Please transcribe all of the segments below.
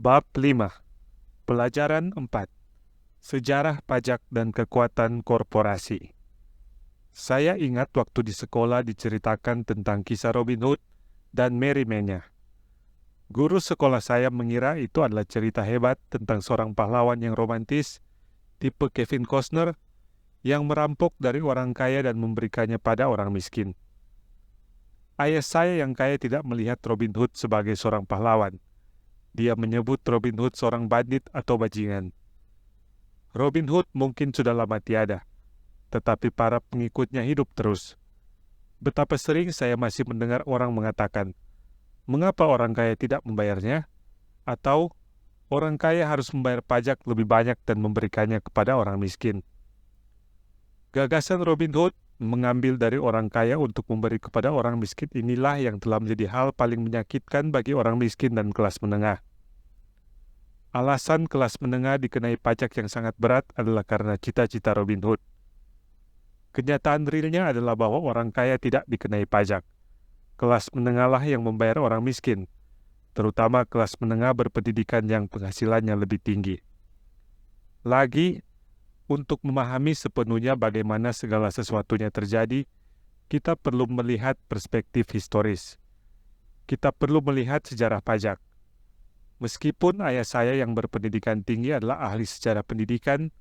Bab 5. Pelajaran 4. Sejarah pajak dan kekuatan korporasi. Saya ingat waktu di sekolah diceritakan tentang kisah Robin Hood dan Merry Man-nya. Guru sekolah saya mengira itu adalah cerita hebat tentang seorang pahlawan yang romantis, tipe Kevin Costner, yang merampok dari orang kaya dan memberikannya pada orang miskin. Ayah saya yang kaya tidak melihat Robin Hood sebagai seorang pahlawan. Dia menyebut Robin Hood seorang bandit atau bajingan. Robin Hood mungkin sudah lama tiada, tetapi para pengikutnya hidup terus. Betapa sering saya masih mendengar orang mengatakan, mengapa orang kaya tidak membayarnya? Atau, orang kaya harus membayar pajak lebih banyak dan memberikannya kepada orang miskin. Gagasan Robin Hood mengambil dari orang kaya untuk memberi kepada orang miskin inilah yang telah menjadi hal paling menyakitkan bagi orang miskin dan kelas menengah. Alasan kelas menengah dikenai pajak yang sangat berat adalah karena cita-cita Robin Hood. Kenyataan realnya adalah bahwa orang kaya tidak dikenai pajak. Kelas menengahlah yang membayar orang miskin, terutama kelas menengah berpendidikan yang penghasilannya lebih tinggi. Lagi, untuk memahami sepenuhnya bagaimana segala sesuatunya terjadi, kita perlu melihat perspektif historis. Kita perlu melihat sejarah pajak. Meskipun ayah saya yang berpendidikan tinggi adalah ahli sejarah pendidikan,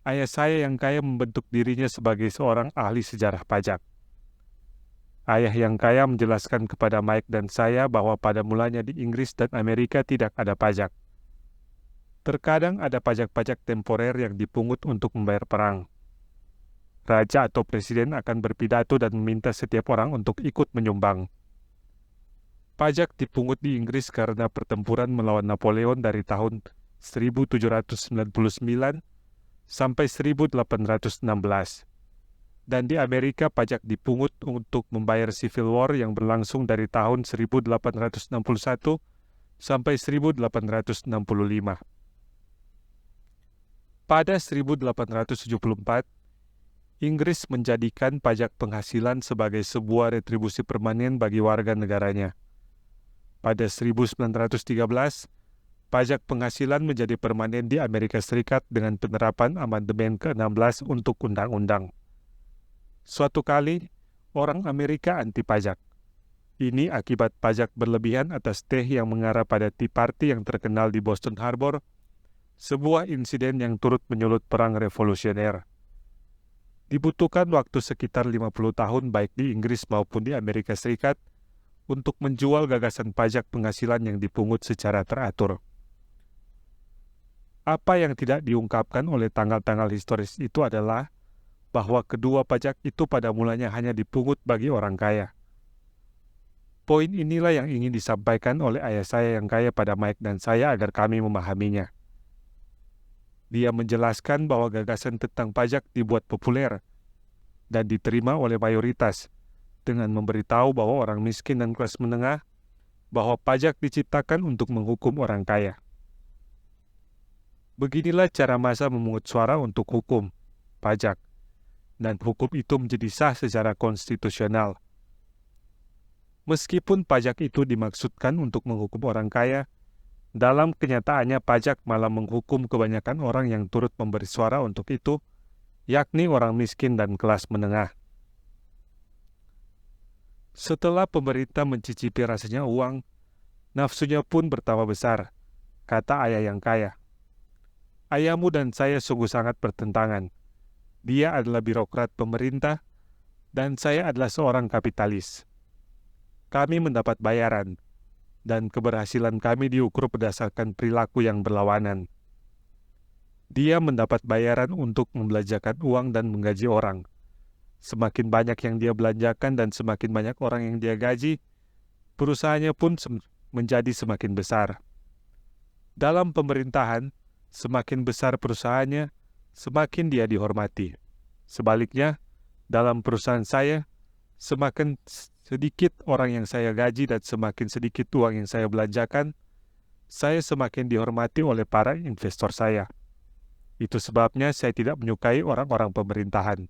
ayah saya yang kaya membentuk dirinya sebagai seorang ahli sejarah pajak. Ayah yang kaya menjelaskan kepada Mike dan saya bahwa pada mulanya di Inggris dan Amerika tidak ada pajak. Terkadang ada pajak-pajak temporer yang dipungut untuk membayar perang. Raja atau presiden akan berpidato dan meminta setiap orang untuk ikut menyumbang. Pajak dipungut di Inggris karena pertempuran melawan Napoleon dari tahun 1799 sampai 1816. Dan di Amerika pajak dipungut untuk membayar Civil War yang berlangsung dari tahun 1861 sampai 1865. Pada 1874, Inggris menjadikan pajak penghasilan sebagai sebuah retribusi permanen bagi warga negaranya. Pada 1913, pajak penghasilan menjadi permanen di Amerika Serikat dengan penerapan amandemen ke-16 untuk undang-undang. Suatu kali, orang Amerika anti pajak. Ini akibat pajak berlebihan atas teh yang mengarah pada Tea Party yang terkenal di Boston Harbor, sebuah insiden yang turut menyulut perang revolusioner. Dibutuhkan waktu sekitar 50 tahun baik di Inggris maupun di Amerika Serikat untuk menjual gagasan pajak penghasilan yang dipungut secara teratur. Apa yang tidak diungkapkan oleh tanggal-tanggal historis itu adalah bahwa kedua pajak itu pada mulanya hanya dipungut bagi orang kaya. Poin inilah yang ingin disampaikan oleh ayah saya yang kaya pada Mike dan saya agar kami memahaminya. Dia menjelaskan bahwa gagasan tentang pajak dibuat populer dan diterima oleh mayoritas dengan memberitahu bahwa orang miskin dan kelas menengah bahwa pajak diciptakan untuk menghukum orang kaya. Beginilah cara massa memungut suara untuk hukum, pajak, dan hukum itu menjadi sah secara konstitusional. Meskipun pajak itu dimaksudkan untuk menghukum orang kaya, dalam kenyataannya pajak malah menghukum kebanyakan orang yang turut memberi suara untuk itu, yakni orang miskin dan kelas menengah. Setelah pemerintah mencicipi rasanya uang, nafsunya pun bertambah besar, kata ayah yang kaya. Ayahmu dan saya sungguh sangat bertentangan. Dia adalah birokrat pemerintah, dan saya adalah seorang kapitalis. Kami mendapat bayaran, dan keberhasilan kami diukur berdasarkan perilaku yang berlawanan. Dia mendapat bayaran untuk membelanjakan uang dan menggaji orang. Semakin banyak yang dia belanjakan dan semakin banyak orang yang dia gaji, perusahaannya pun menjadi semakin besar. Dalam pemerintahan, semakin besar perusahaannya, semakin dia dihormati. Sebaliknya, dalam perusahaan saya, semakin sedikit orang yang saya gaji dan semakin sedikit uang yang saya belanjakan, saya semakin dihormati oleh para investor saya. Itu sebabnya saya tidak menyukai orang-orang pemerintahan.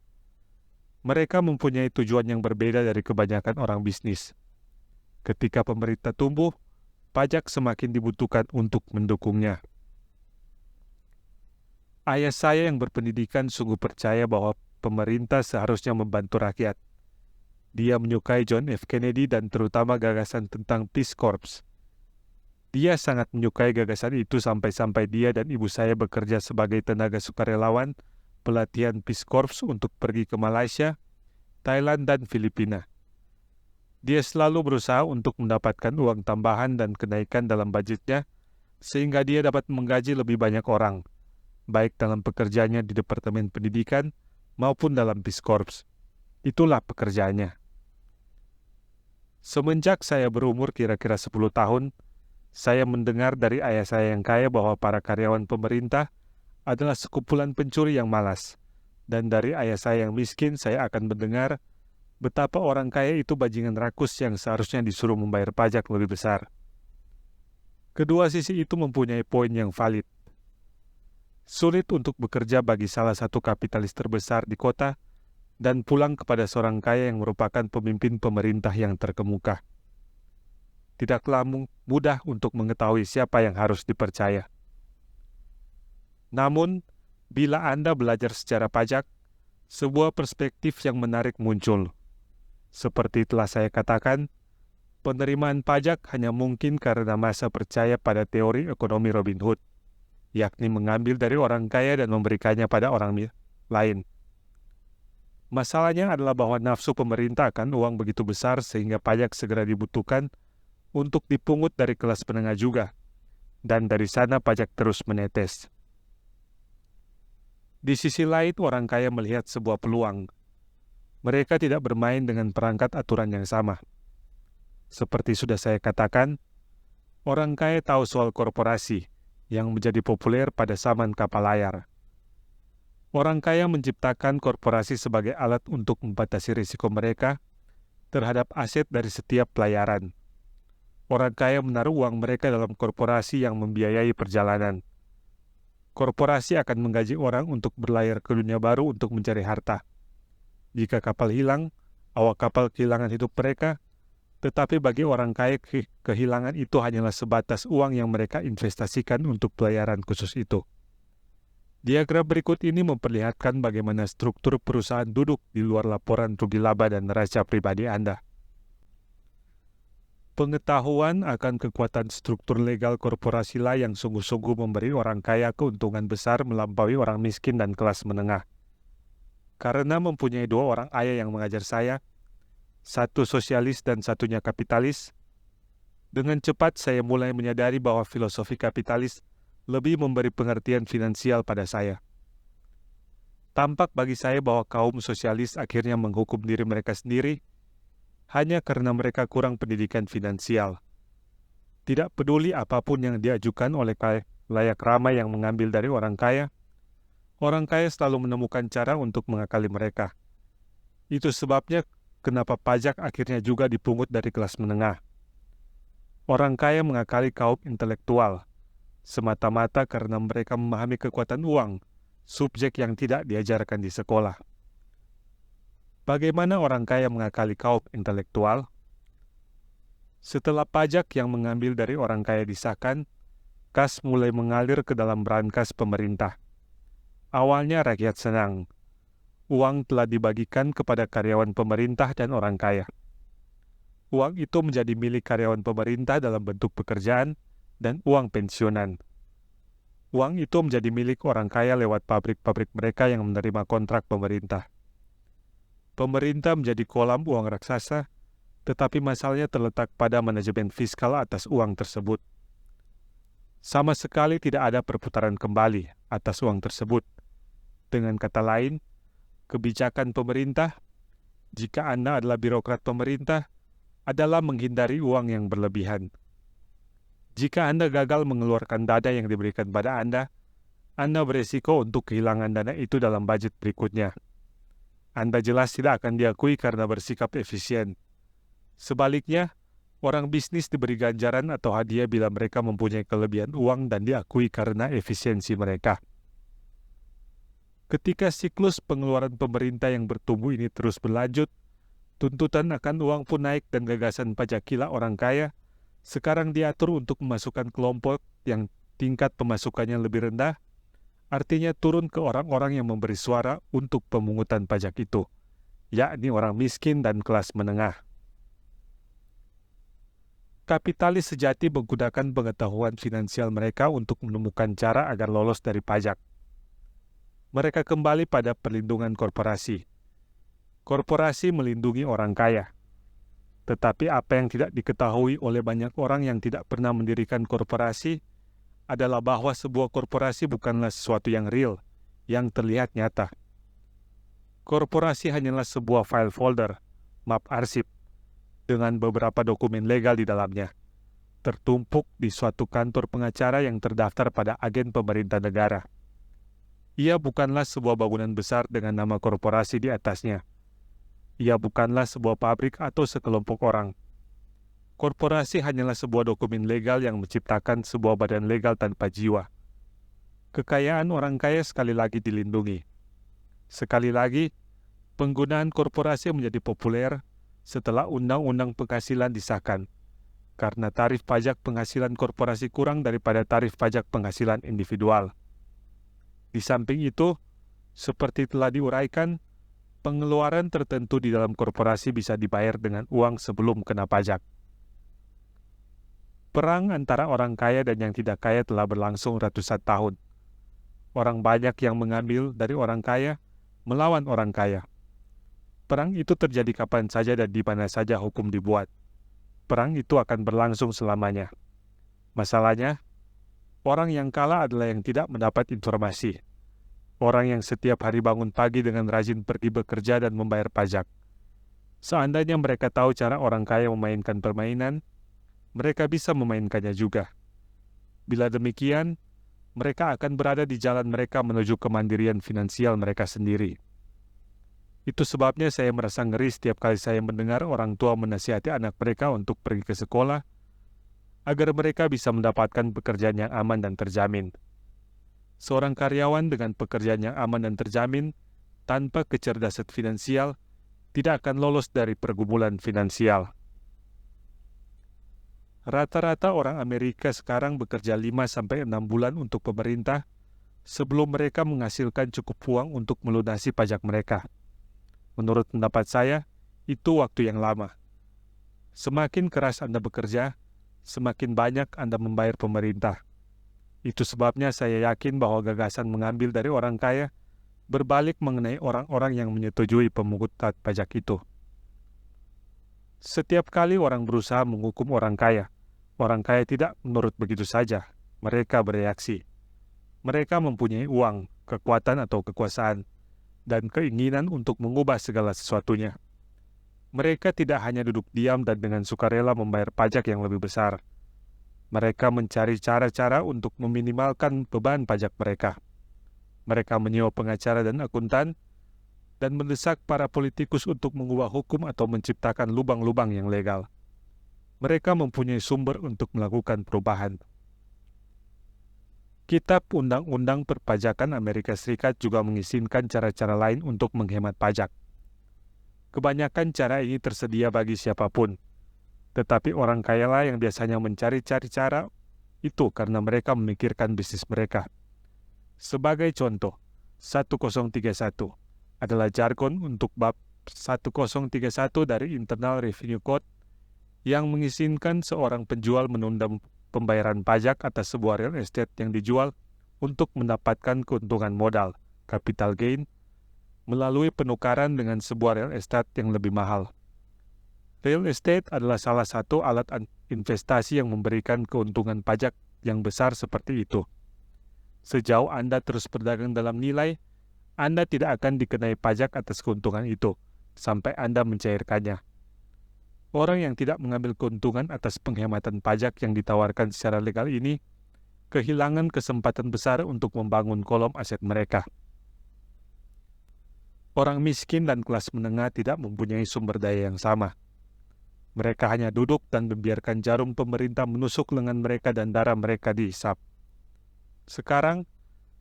Mereka mempunyai tujuan yang berbeda dari kebanyakan orang bisnis. Ketika pemerintah tumbuh, pajak semakin dibutuhkan untuk mendukungnya. Ayah saya yang berpendidikan sungguh percaya bahwa pemerintah seharusnya membantu rakyat. Dia menyukai John F. Kennedy dan terutama gagasan tentang Peace Corps. Dia sangat menyukai gagasan itu sampai-sampai dia dan ibu saya bekerja sebagai tenaga sukarelawan pelatihan Peace Corps untuk pergi ke Malaysia, Thailand, dan Filipina. Dia selalu berusaha untuk mendapatkan uang tambahan dan kenaikan dalam budgetnya sehingga dia dapat menggaji lebih banyak orang, baik dalam pekerjaannya di Departemen Pendidikan maupun dalam Peace Corps. Itulah pekerjaannya. Semenjak saya berumur kira-kira 10 tahun, saya mendengar dari ayah saya yang kaya bahwa para karyawan pemerintah adalah sekumpulan pencuri yang malas. Dan dari ayah saya yang miskin, saya akan mendengar betapa orang kaya itu bajingan rakus yang seharusnya disuruh membayar pajak lebih besar. Kedua sisi itu mempunyai poin yang valid. Sulit untuk bekerja bagi salah satu kapitalis terbesar di kota dan pulang kepada seorang kaya yang merupakan pemimpin pemerintah yang terkemuka. Tidaklah mudah untuk mengetahui siapa yang harus dipercaya. Namun, bila Anda belajar secara pajak, sebuah perspektif yang menarik muncul. Seperti telah saya katakan, penerimaan pajak hanya mungkin karena massa percaya pada teori ekonomi Robin Hood, yakni mengambil dari orang kaya dan memberikannya pada orang lain. Masalahnya adalah bahwa nafsu pemerintah akan uang begitu besar sehingga pajak segera dibutuhkan untuk dipungut dari kelas menengah juga, dan dari sana pajak terus menetes. Di sisi lain, orang kaya melihat sebuah peluang. Mereka tidak bermain dengan perangkat aturan yang sama. Seperti sudah saya katakan, orang kaya tahu soal korporasi yang menjadi populer pada zaman kapal layar. Orang kaya menciptakan korporasi sebagai alat untuk membatasi risiko mereka terhadap aset dari setiap pelayaran. Orang kaya menaruh uang mereka dalam korporasi yang membiayai perjalanan. Korporasi akan menggaji orang untuk berlayar ke dunia baru untuk mencari harta. Jika kapal hilang, awak kapal kehilangan hidup mereka, tetapi bagi orang kaya kehilangan itu hanyalah sebatas uang yang mereka investasikan untuk pelayaran khusus itu. Diagram berikut ini memperlihatkan bagaimana struktur perusahaan duduk di luar laporan rugi laba dan neraca pribadi Anda. Pengetahuan akan kekuatan struktur legal korporasilah yang sungguh-sungguh memberi orang kaya keuntungan besar melampaui orang miskin dan kelas menengah. Karena mempunyai dua orang ayah yang mengajar saya, satu sosialis dan satunya kapitalis, dengan cepat saya mulai menyadari bahwa filosofi kapitalis lebih memberi pengertian finansial pada saya. Tampak bagi saya bahwa kaum sosialis akhirnya menghukum diri mereka sendiri hanya karena mereka kurang pendidikan finansial. Tidak peduli apapun yang diajukan oleh layak ramai yang mengambil dari orang kaya selalu menemukan cara untuk mengakali mereka. Itu sebabnya kenapa pajak akhirnya juga dipungut dari kelas menengah. Orang kaya mengakali kaum intelektual, semata-mata karena mereka memahami kekuatan uang, subjek yang tidak diajarkan di sekolah. Bagaimana orang kaya mengakali kaum intelektual? Setelah pajak yang mengambil dari orang kaya disahkan, kas mulai mengalir ke dalam brankas pemerintah. Awalnya rakyat senang. Uang telah dibagikan kepada karyawan pemerintah dan orang kaya. Uang itu menjadi milik karyawan pemerintah dalam bentuk pekerjaan dan uang pensiunan. Uang itu menjadi milik orang kaya lewat pabrik-pabrik mereka yang menerima kontrak pemerintah. Pemerintah menjadi kolam uang raksasa, tetapi masalahnya terletak pada manajemen fiskal atas uang tersebut. Sama sekali tidak ada perputaran kembali atas uang tersebut. Dengan kata lain, kebijakan pemerintah, jika Anda adalah birokrat pemerintah, adalah menghindari uang yang berlebihan. Jika Anda gagal mengeluarkan dana yang diberikan pada Anda berisiko untuk kehilangan dana itu dalam budget berikutnya. Anda jelas tidak akan diakui karena bersikap efisien. Sebaliknya, orang bisnis diberi ganjaran atau hadiah bila mereka mempunyai kelebihan uang dan diakui karena efisiensi mereka. Ketika siklus pengeluaran pemerintah yang bertumbuh ini terus berlanjut, tuntutan akan uang pun naik dan gagasan pajak gila orang kaya Sekarang diatur untuk memasukkan kelompok yang tingkat pemasukannya lebih rendah, artinya turun ke orang-orang yang memberi suara untuk pemungutan pajak itu, yakni orang miskin dan kelas menengah. Kapitalis sejati menggunakan pengetahuan finansial mereka untuk menemukan cara agar lolos dari pajak. Mereka kembali pada perlindungan korporasi. Korporasi melindungi orang kaya. Tetapi apa yang tidak diketahui oleh banyak orang yang tidak pernah mendirikan korporasi adalah bahwa sebuah korporasi bukanlah sesuatu yang real, yang terlihat nyata. Korporasi hanyalah sebuah file folder, map arsip, dengan beberapa dokumen legal di dalamnya, tertumpuk di suatu kantor pengacara yang terdaftar pada agen pemerintah negara. Ia bukanlah sebuah bangunan besar dengan nama korporasi di atasnya. Ia bukanlah sebuah pabrik atau sekelompok orang. Korporasi hanyalah sebuah dokumen legal yang menciptakan sebuah badan legal tanpa jiwa. Kekayaan orang kaya sekali lagi dilindungi. Sekali lagi, penggunaan korporasi menjadi populer setelah Undang-Undang Penghasilan disahkan, karena tarif pajak penghasilan korporasi kurang daripada tarif pajak penghasilan individual. Di samping itu, seperti telah diuraikan, pengeluaran tertentu di dalam korporasi bisa dibayar dengan uang sebelum kena pajak. Perang antara orang kaya dan yang tidak kaya telah berlangsung ratusan tahun. Orang banyak yang mengambil dari orang kaya melawan orang kaya. Perang itu terjadi kapan saja dan di mana saja hukum dibuat. Perang itu akan berlangsung selamanya. Masalahnya, orang yang kalah adalah yang tidak mendapat informasi. Orang yang setiap hari bangun pagi dengan rajin pergi bekerja dan membayar pajak. Seandainya mereka tahu cara orang kaya memainkan permainan, mereka bisa memainkannya juga. Bila demikian, mereka akan berada di jalan mereka menuju kemandirian finansial mereka sendiri. Itu sebabnya saya merasa ngeri setiap kali saya mendengar orang tua menasihati anak mereka untuk pergi ke sekolah, agar mereka bisa mendapatkan pekerjaan yang aman dan terjamin. Seorang karyawan dengan pekerjaan yang aman dan terjamin, tanpa kecerdasan finansial, tidak akan lolos dari pergumulan finansial. Rata-rata orang Amerika sekarang bekerja 5-6 bulan untuk pemerintah sebelum mereka menghasilkan cukup uang untuk melunasi pajak mereka. Menurut pendapat saya, itu waktu yang lama. Semakin keras Anda bekerja, semakin banyak Anda membayar pemerintah. Itu sebabnya saya yakin bahwa gagasan mengambil dari orang kaya berbalik mengenai orang-orang yang menyetujui pemungutan pajak itu. Setiap kali orang berusaha menghukum orang kaya tidak menurut begitu saja. Mereka bereaksi. Mereka mempunyai uang, kekuatan atau kekuasaan, dan keinginan untuk mengubah segala sesuatunya. Mereka tidak hanya duduk diam dan dengan sukarela membayar pajak yang lebih besar. Mereka mencari cara-cara untuk meminimalkan beban pajak mereka. Mereka menyewa pengacara dan akuntan, dan mendesak para politikus untuk mengubah hukum atau menciptakan lubang-lubang yang legal. Mereka mempunyai sumber untuk melakukan perubahan. Kitab Undang-Undang Perpajakan Amerika Serikat juga mengizinkan cara-cara lain untuk menghemat pajak. Kebanyakan cara ini tersedia bagi siapapun, tetapi orang kayalah yang biasanya mencari-cari cara itu karena mereka memikirkan bisnis mereka. Sebagai contoh, 1031 adalah jargon untuk bab 1031 dari Internal Revenue Code yang mengizinkan seorang penjual menunda pembayaran pajak atas sebuah real estate yang dijual untuk mendapatkan keuntungan modal, capital gain, melalui penukaran dengan sebuah real estate yang lebih mahal. Real estate adalah salah satu alat investasi yang memberikan keuntungan pajak yang besar seperti itu. Sejauh Anda terus berdagang dalam nilai, Anda tidak akan dikenai pajak atas keuntungan itu, sampai Anda mencairkannya. Orang yang tidak mengambil keuntungan atas penghematan pajak yang ditawarkan secara legal ini kehilangan kesempatan besar untuk membangun kolom aset mereka. Orang miskin dan kelas menengah tidak mempunyai sumber daya yang sama. Mereka hanya duduk dan membiarkan jarum pemerintah menusuk lengan mereka dan darah mereka dihisap. Sekarang,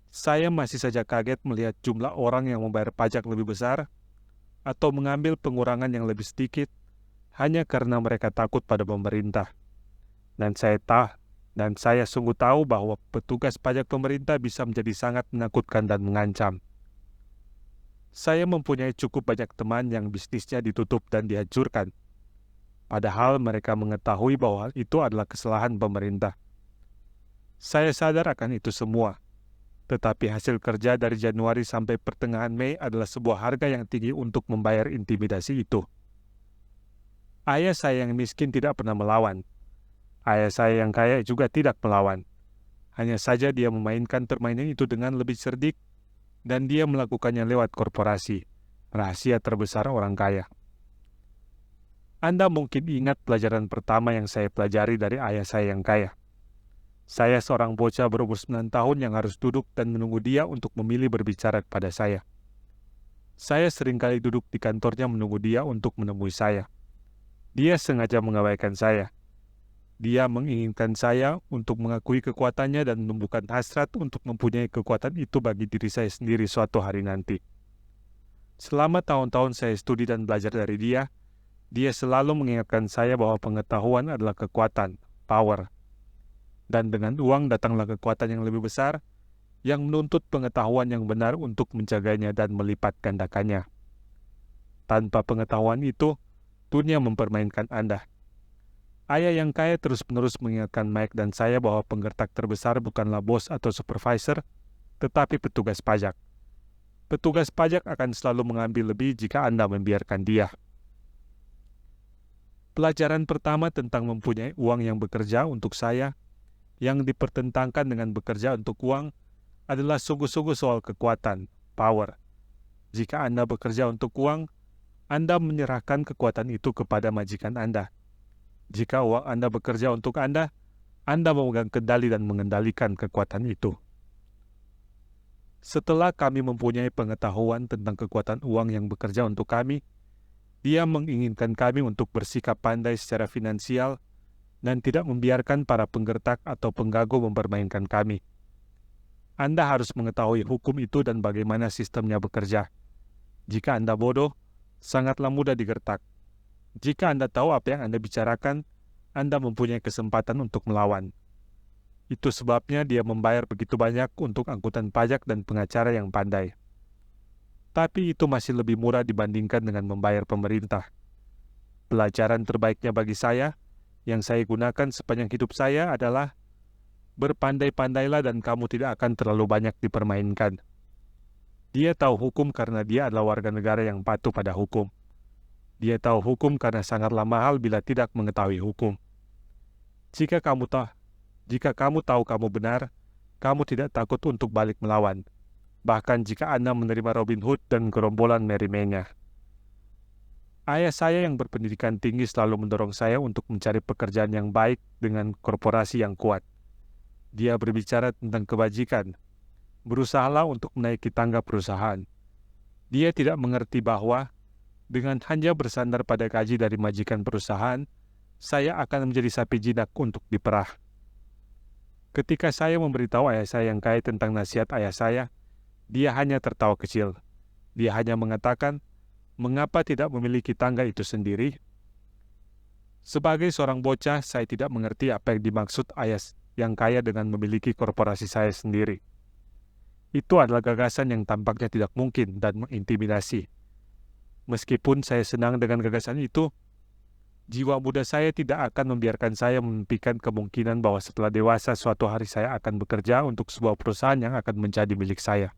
saya masih saja kaget melihat jumlah orang yang membayar pajak lebih besar atau mengambil pengurangan yang lebih sedikit hanya karena mereka takut pada pemerintah. Dan saya sungguh tahu bahwa petugas pajak pemerintah bisa menjadi sangat menakutkan dan mengancam. Saya mempunyai cukup banyak teman yang bisnisnya ditutup dan dihancurkan, padahal mereka mengetahui bahwa itu adalah kesalahan pemerintah. Saya sadar akan itu semua, tetapi hasil kerja dari Januari sampai pertengahan Mei adalah sebuah harga yang tinggi untuk membayar intimidasi itu. Ayah saya yang miskin tidak pernah melawan. Ayah saya yang kaya juga tidak melawan. Hanya saja dia memainkan permainan itu dengan lebih cerdik, dan dia melakukannya lewat korporasi, rahasia terbesar orang kaya. Anda mungkin ingat pelajaran pertama yang saya pelajari dari ayah saya yang kaya. Saya seorang bocah berumur 9 tahun yang harus duduk dan menunggu dia untuk memilih berbicara kepada saya. Saya seringkali duduk di kantornya menunggu dia untuk menemui saya. Dia sengaja mengabaikan saya. Dia menginginkan saya untuk mengakui kekuatannya dan menumbuhkan hasrat untuk mempunyai kekuatan itu bagi diri saya sendiri suatu hari nanti. Selama tahun-tahun saya studi dan belajar dari dia selalu mengingatkan saya bahwa pengetahuan adalah kekuatan, power. Dan dengan uang datanglah kekuatan yang lebih besar, yang menuntut pengetahuan yang benar untuk menjaganya dan melipat gandakannya. Tanpa pengetahuan itu, dunia mempermainkan Anda. Ayah yang kaya terus-menerus mengingatkan Mike dan saya bahwa penggertak terbesar bukanlah bos atau supervisor, tetapi petugas pajak. Petugas pajak akan selalu mengambil lebih jika Anda membiarkan dia. Pelajaran pertama tentang mempunyai uang yang bekerja untuk saya, yang dipertentangkan dengan bekerja untuk uang, adalah sungguh-sungguh soal kekuatan, power. Jika Anda bekerja untuk uang, Anda menyerahkan kekuatan itu kepada majikan Anda. Jika uang Anda bekerja untuk Anda memegang kendali dan mengendalikan kekuatan itu. Setelah kami mempunyai pengetahuan tentang kekuatan uang yang bekerja untuk kami, dia menginginkan kami untuk bersikap pandai secara finansial dan tidak membiarkan para penggertak atau penggagu mempermainkan kami. Anda harus mengetahui hukum itu dan bagaimana sistemnya bekerja. Jika Anda bodoh, sangatlah mudah digertak. Jika Anda tahu apa yang Anda bicarakan, Anda mempunyai kesempatan untuk melawan. Itu sebabnya dia membayar begitu banyak untuk angkutan pajak dan pengacara yang pandai. Tapi itu masih lebih murah dibandingkan dengan membayar pemerintah. Pelajaran terbaiknya bagi saya, yang saya gunakan sepanjang hidup saya adalah berpandai-pandailah dan kamu tidak akan terlalu banyak dipermainkan. Dia tahu hukum karena dia adalah warga negara yang patuh pada hukum. Dia tahu hukum karena sangatlah mahal bila tidak mengetahui hukum. Jika kamu tahu kamu benar, kamu tidak takut untuk balik melawan. Bahkan jika Anda menerima Robin Hood dan gerombolan Merry-Men-nya. Ayah saya yang berpendidikan tinggi selalu mendorong saya untuk mencari pekerjaan yang baik dengan korporasi yang kuat. Dia berbicara tentang kebajikan. Berusahalah untuk menaiki tangga perusahaan. Dia tidak mengerti bahwa dengan hanya bersandar pada gaji dari majikan perusahaan, saya akan menjadi sapi jinak untuk diperah. Ketika saya memberitahu ayah saya yang kaya tentang nasihat ayah saya, dia hanya tertawa kecil. Dia hanya mengatakan, mengapa tidak memiliki tangga itu sendiri? Sebagai seorang bocah, saya tidak mengerti apa yang dimaksud ayah yang kaya dengan memiliki korporasi saya sendiri. Itu adalah gagasan yang tampaknya tidak mungkin dan mengintimidasi. Meskipun saya senang dengan gagasan itu, jiwa muda saya tidak akan membiarkan saya memimpikan kemungkinan bahwa setelah dewasa suatu hari saya akan bekerja untuk sebuah perusahaan yang akan menjadi milik saya.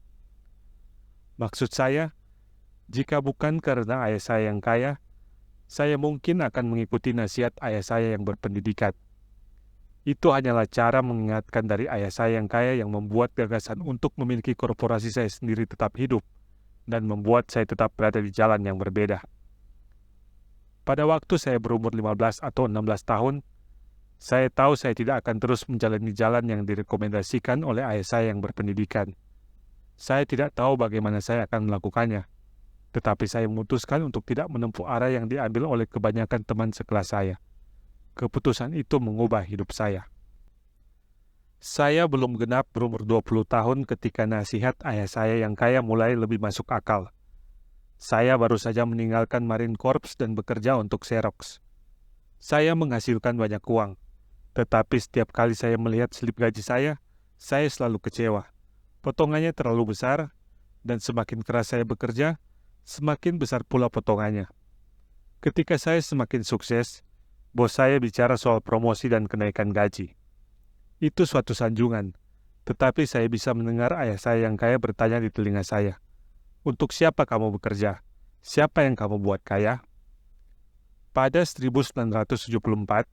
Maksud saya, jika bukan karena ayah saya yang kaya, saya mungkin akan mengikuti nasihat ayah saya yang berpendidikan. Itu hanyalah cara mengingatkan dari ayah saya yang kaya yang membuat gagasan untuk memiliki korporasi saya sendiri tetap hidup dan membuat saya tetap berada di jalan yang berbeda. Pada waktu saya berumur 15 atau 16 tahun, saya tahu saya tidak akan terus menjalani jalan yang direkomendasikan oleh ayah saya yang berpendidikan. Saya tidak tahu bagaimana saya akan melakukannya, tetapi saya memutuskan untuk tidak menempuh arah yang diambil oleh kebanyakan teman sekelas saya. Keputusan itu mengubah hidup saya. Saya belum genap berumur 20 tahun ketika nasihat ayah saya yang kaya mulai lebih masuk akal. Saya baru saja meninggalkan Marine Corps dan bekerja untuk Xerox. Saya menghasilkan banyak uang. Tetapi setiap kali saya melihat slip gaji saya selalu kecewa. Potongannya terlalu besar, dan semakin keras saya bekerja, semakin besar pula potongannya. Ketika saya semakin sukses, bos saya bicara soal promosi dan kenaikan gaji. Itu suatu sanjungan, tetapi saya bisa mendengar ayah saya yang kaya bertanya di telinga saya, "Untuk siapa kamu bekerja? Siapa yang kamu buat kaya?" Pada 1974,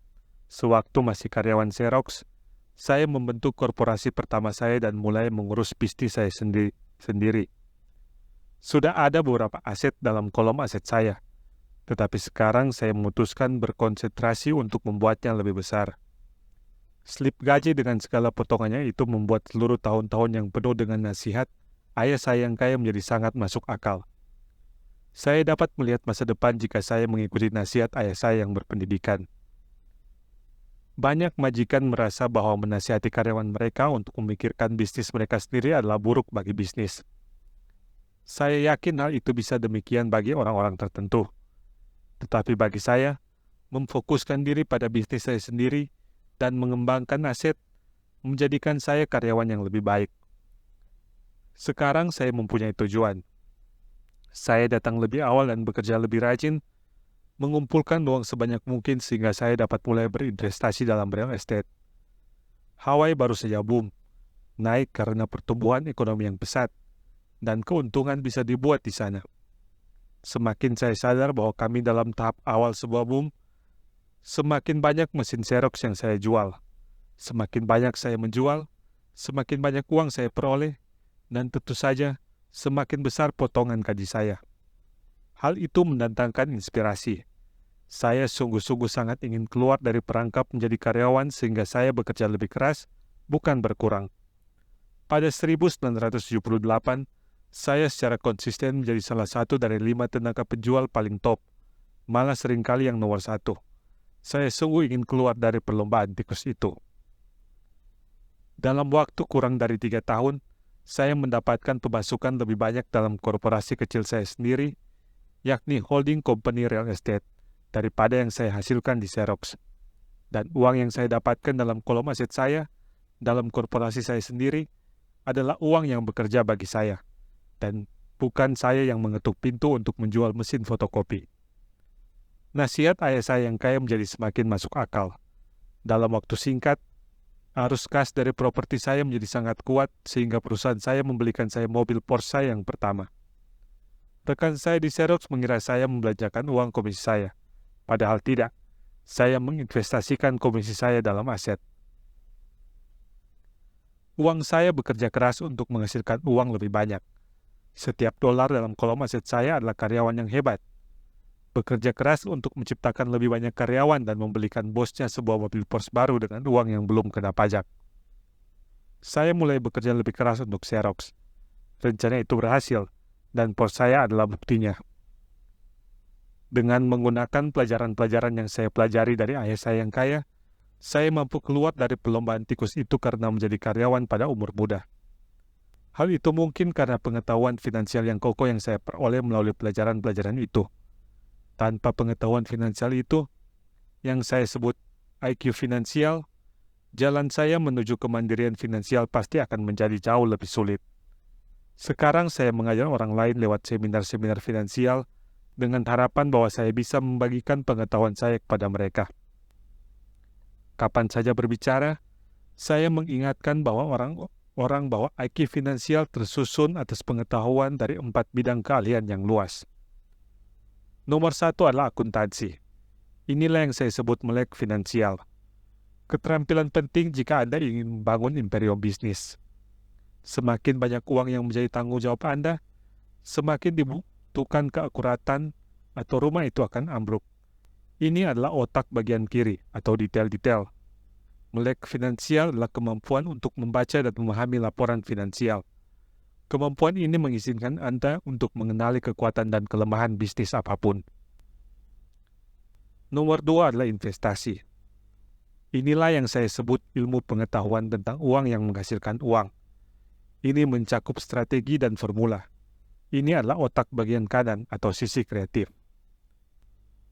sewaktu masih karyawan Xerox, saya membentuk korporasi pertama saya dan mulai mengurus bisnis saya sendiri. Sudah ada beberapa aset dalam kolom aset saya, tetapi sekarang saya memutuskan berkonsentrasi untuk membuatnya lebih besar. Slip gaji dengan segala potongannya itu membuat seluruh tahun-tahun yang penuh dengan nasihat ayah saya yang kaya menjadi sangat masuk akal. Saya dapat melihat masa depan jika saya mengikuti nasihat ayah saya yang berpendidikan. Banyak majikan merasa bahwa menasihati karyawan mereka untuk memikirkan bisnis mereka sendiri adalah buruk bagi bisnis. Saya yakin hal itu bisa demikian bagi orang-orang tertentu. Tetapi bagi saya, memfokuskan diri pada bisnis saya sendiri dan mengembangkan aset menjadikan saya karyawan yang lebih baik. Sekarang saya mempunyai tujuan. Saya datang lebih awal dan bekerja lebih rajin, mengumpulkan uang sebanyak mungkin sehingga saya dapat mulai berinvestasi dalam real estate. Hawaii baru saja boom, naik karena pertumbuhan ekonomi yang pesat, dan keuntungan bisa dibuat di sana. Semakin saya sadar bahwa kami dalam tahap awal sebuah boom, semakin banyak mesin Xerox yang saya jual. Semakin banyak saya menjual, semakin banyak uang saya peroleh, dan tentu saja semakin besar potongan gaji saya. Hal itu mendatangkan inspirasi. Saya sungguh-sungguh sangat ingin keluar dari perangkap menjadi karyawan sehingga saya bekerja lebih keras, bukan berkurang. Pada 1978, saya secara konsisten menjadi salah satu dari 5 tenaga penjual paling top, malah seringkali yang nomor 1. Saya sungguh ingin keluar dari perlombaan tikus itu. Dalam waktu kurang dari 3 tahun, saya mendapatkan pemasukan lebih banyak dalam korporasi kecil saya sendiri, yakni holding company real estate, daripada yang saya hasilkan di Xerox. Dan uang yang saya dapatkan dalam kolom aset saya, dalam korporasi saya sendiri, adalah uang yang bekerja bagi saya, dan bukan saya yang mengetuk pintu untuk menjual mesin fotokopi. Nasihat ayah saya yang kaya menjadi semakin masuk akal. Dalam waktu singkat, arus kas dari properti saya menjadi sangat kuat sehingga perusahaan saya membelikan saya mobil Porsche yang pertama. Rekan saya di Xerox mengira saya membelanjakan uang komisi saya. Padahal tidak. Saya menginvestasikan komisi saya dalam aset. Uang saya bekerja keras untuk menghasilkan uang lebih banyak. Setiap dolar dalam kolom aset saya adalah karyawan yang hebat. Bekerja keras untuk menciptakan lebih banyak karyawan dan membelikan bosnya sebuah mobil Porsche baru dengan uang yang belum kena pajak. Saya mulai bekerja lebih keras untuk Xerox. Rencana itu berhasil, dan Porsche saya adalah buktinya. Dengan menggunakan pelajaran-pelajaran yang saya pelajari dari ayah saya yang kaya, saya mampu keluar dari perlombaan tikus itu karena menjadi karyawan pada umur muda. Hal itu mungkin karena pengetahuan finansial yang kokoh yang saya peroleh melalui pelajaran-pelajaran itu. Tanpa pengetahuan finansial itu, yang saya sebut IQ finansial, jalan saya menuju kemandirian finansial pasti akan menjadi jauh lebih sulit. Sekarang saya mengajar orang lain lewat seminar-seminar finansial dengan harapan bahwa saya bisa membagikan pengetahuan saya kepada mereka. Kapan saja berbicara, saya mengingatkan bahwa orang bahwa IQ finansial tersusun atas pengetahuan dari 4 bidang keahlian yang luas. Nomor 1 adalah akuntansi. Inilah yang saya sebut melek finansial. Keterampilan penting jika Anda ingin membangun imperium bisnis. Semakin banyak uang yang menjadi tanggung jawab Anda, semakin dibutuhkan keakuratan atau rumah itu akan ambruk. Ini adalah otak bagian kiri atau detail-detail. Melek finansial adalah kemampuan untuk membaca dan memahami laporan finansial. Kemampuan ini mengizinkan Anda untuk mengenali kekuatan dan kelemahan bisnis apapun. Nomor 2 adalah investasi. Inilah yang saya sebut ilmu pengetahuan tentang uang yang menghasilkan uang. Ini mencakup strategi dan formula. Ini adalah otak bagian kanan atau sisi kreatif.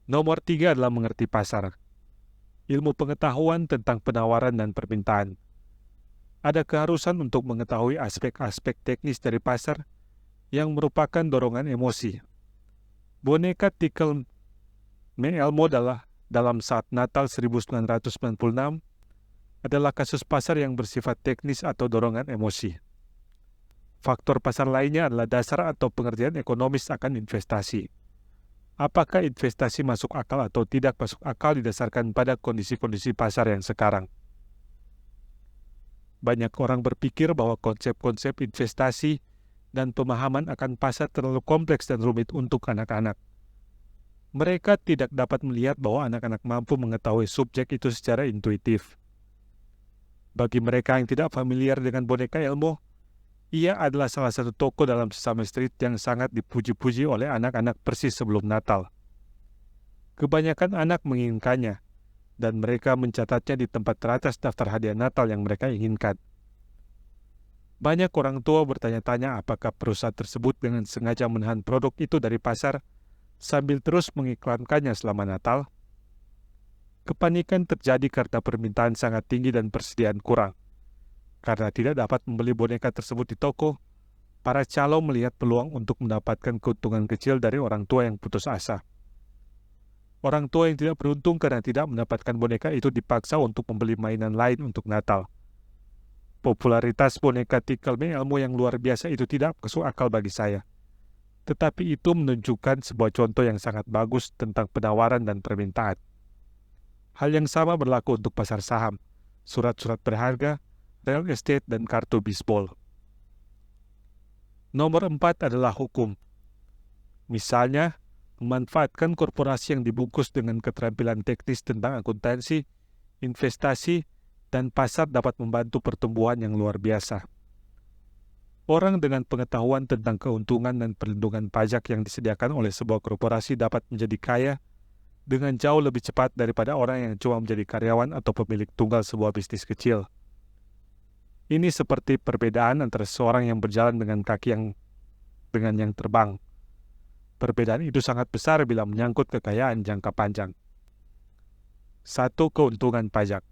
Nomor 3 adalah mengerti pasar. ilmu pengetahuan tentang penawaran dan permintaan. Ada keharusan untuk mengetahui aspek-aspek teknis dari pasar yang merupakan dorongan emosi. Boneka Tickle Me Elmo dalam Saat Natal 1996 adalah kasus pasar yang bersifat teknis atau dorongan emosi. Faktor pasar lainnya adalah dasar atau pengertian ekonomis akan investasi. Apakah investasi masuk akal atau tidak masuk akal didasarkan pada kondisi-kondisi pasar yang sekarang. Banyak orang berpikir bahwa konsep-konsep investasi dan pemahaman akan pasar terlalu kompleks dan rumit untuk anak-anak. Mereka tidak dapat melihat bahwa anak-anak mampu mengetahui subjek itu secara intuitif. Bagi mereka yang tidak familiar dengan boneka Elmo, ia adalah salah satu toko dalam Sesame Street yang sangat dipuji-puji oleh anak-anak persis sebelum Natal. Kebanyakan anak menginginkannya, dan mereka mencatatnya di tempat teratas daftar hadiah Natal yang mereka inginkan. Banyak orang tua bertanya-tanya apakah perusahaan tersebut dengan sengaja menahan produk itu dari pasar sambil terus mengiklankannya selama Natal. Kepanikan terjadi karena permintaan sangat tinggi dan persediaan kurang. Karena tidak dapat membeli boneka tersebut di toko, para calo melihat peluang untuk mendapatkan keuntungan kecil dari orang tua yang putus asa. Orang tua yang tidak beruntung karena tidak mendapatkan boneka itu dipaksa untuk membeli mainan lain untuk Natal. Popularitas boneka Tickle Me Elmo yang luar biasa itu tidak masuk akal bagi saya. Tetapi itu menunjukkan sebuah contoh yang sangat bagus tentang penawaran dan permintaan. Hal yang sama berlaku untuk pasar saham, surat-surat berharga, real estate, dan kartu bisbol. Nomor 4 adalah hukum. Misalnya, memanfaatkan korporasi yang dibungkus dengan keterampilan teknis tentang akuntansi, investasi, dan pasar dapat membantu pertumbuhan yang luar biasa. Orang dengan pengetahuan tentang keuntungan dan perlindungan pajak yang disediakan oleh sebuah korporasi dapat menjadi kaya dengan jauh lebih cepat daripada orang yang cuma menjadi karyawan atau pemilik tunggal sebuah bisnis kecil. Ini seperti perbedaan antara seorang yang berjalan dengan kaki dengan yang terbang. Perbedaan itu sangat besar bila menyangkut kekayaan jangka panjang. 1. Keuntungan pajak.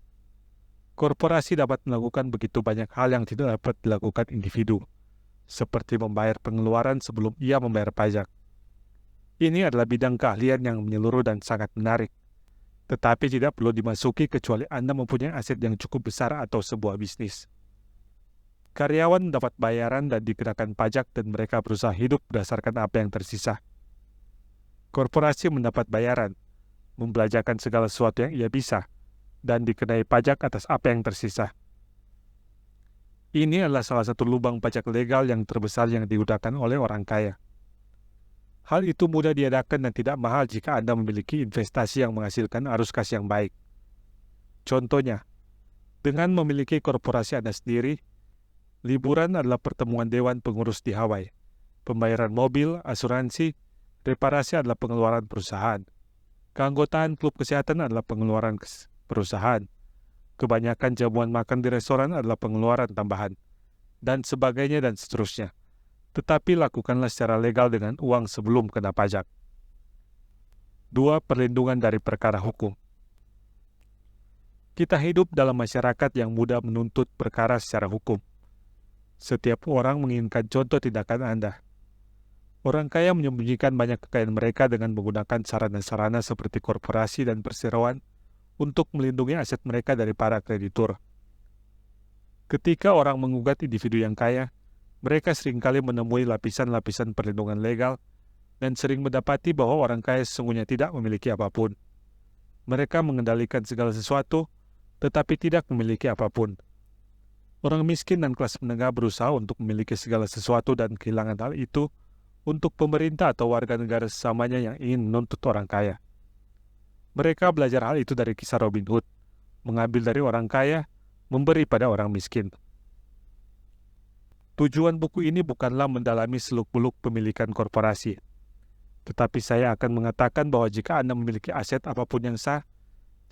Korporasi dapat melakukan begitu banyak hal yang tidak dapat dilakukan individu, seperti membayar pengeluaran sebelum ia membayar pajak. Ini adalah bidang keahlian yang menyeluruh dan sangat menarik, tetapi tidak perlu dimasuki kecuali Anda mempunyai aset yang cukup besar atau sebuah bisnis. Karyawan mendapat bayaran dan dikenakan pajak dan mereka berusaha hidup berdasarkan apa yang tersisa. Korporasi mendapat bayaran, membelajarkan segala sesuatu yang ia bisa, dan dikenai pajak atas apa yang tersisa. Ini adalah salah satu lubang pajak legal yang terbesar yang digunakan oleh orang kaya. Hal itu mudah diadakan dan tidak mahal jika Anda memiliki investasi yang menghasilkan arus kas yang baik. Contohnya, dengan memiliki korporasi Anda sendiri, liburan adalah pertemuan dewan pengurus di Hawaii. Pembayaran mobil, asuransi, reparasi adalah pengeluaran perusahaan. Keanggotaan klub kesehatan adalah pengeluaran perusahaan. Kebanyakan jamuan makan di restoran adalah pengeluaran tambahan, dan sebagainya dan seterusnya. Tetapi lakukanlah secara legal dengan uang sebelum kena pajak. 2. Perlindungan dari perkara hukum. Kita hidup dalam masyarakat yang mudah menuntut perkara secara hukum. Setiap orang menginginkan contoh tindakan Anda. Orang kaya menyembunyikan banyak kekayaan mereka dengan menggunakan sarana-sarana seperti korporasi dan perseroan untuk melindungi aset mereka dari para kreditur. Ketika orang menggugat individu yang kaya, mereka seringkali menemui lapisan-lapisan perlindungan legal dan sering mendapati bahwa orang kaya sesungguhnya tidak memiliki apapun. Mereka mengendalikan segala sesuatu, tetapi tidak memiliki apapun. Orang miskin dan kelas menengah berusaha untuk memiliki segala sesuatu dan kehilangan hal itu untuk pemerintah atau warga negara sesamanya yang ingin menuntut orang kaya. Mereka belajar hal itu dari kisah Robin Hood, mengambil dari orang kaya, memberi pada orang miskin. Tujuan buku ini bukanlah mendalami seluk-beluk pemilikan korporasi. Tetapi saya akan mengatakan bahwa jika Anda memiliki aset apapun yang sah,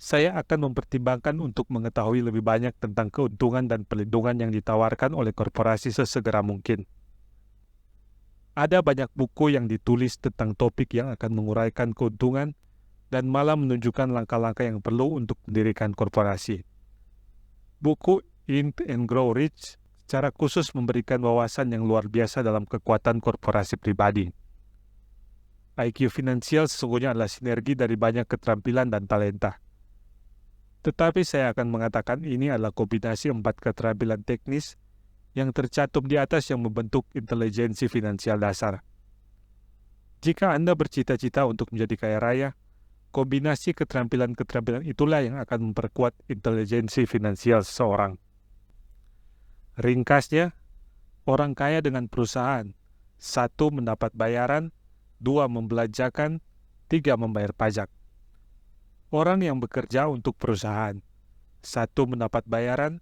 saya akan mempertimbangkan untuk mengetahui lebih banyak tentang keuntungan dan perlindungan yang ditawarkan oleh korporasi sesegera mungkin. Ada banyak buku yang ditulis tentang topik yang akan menguraikan keuntungan, dan malah menunjukkan langkah-langkah yang perlu untuk mendirikan korporasi. Buku Think and Grow Rich secara khusus memberikan wawasan yang luar biasa dalam kekuatan korporasi pribadi. IQ finansial sesungguhnya adalah sinergi dari banyak keterampilan dan talenta. Tetapi saya akan mengatakan ini adalah kombinasi 4 keterampilan teknis yang tercantum di atas yang membentuk intelijensi finansial dasar. Jika Anda bercita-cita untuk menjadi kaya raya, kombinasi keterampilan-keterampilan itulah yang akan memperkuat intelijensi finansial seseorang. Ringkasnya, orang kaya dengan perusahaan, 1. mendapat bayaran, 2. membelanjakan, 3. membayar pajak. Orang yang bekerja untuk perusahaan, 1. mendapat bayaran,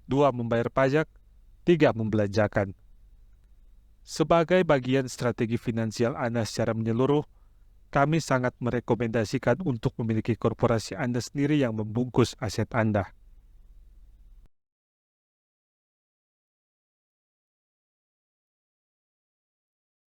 2. membayar pajak, 3. membelanjakan. Sebagai bagian strategi finansial Anda secara menyeluruh, kami sangat merekomendasikan untuk memiliki korporasi Anda sendiri yang membungkus aset Anda.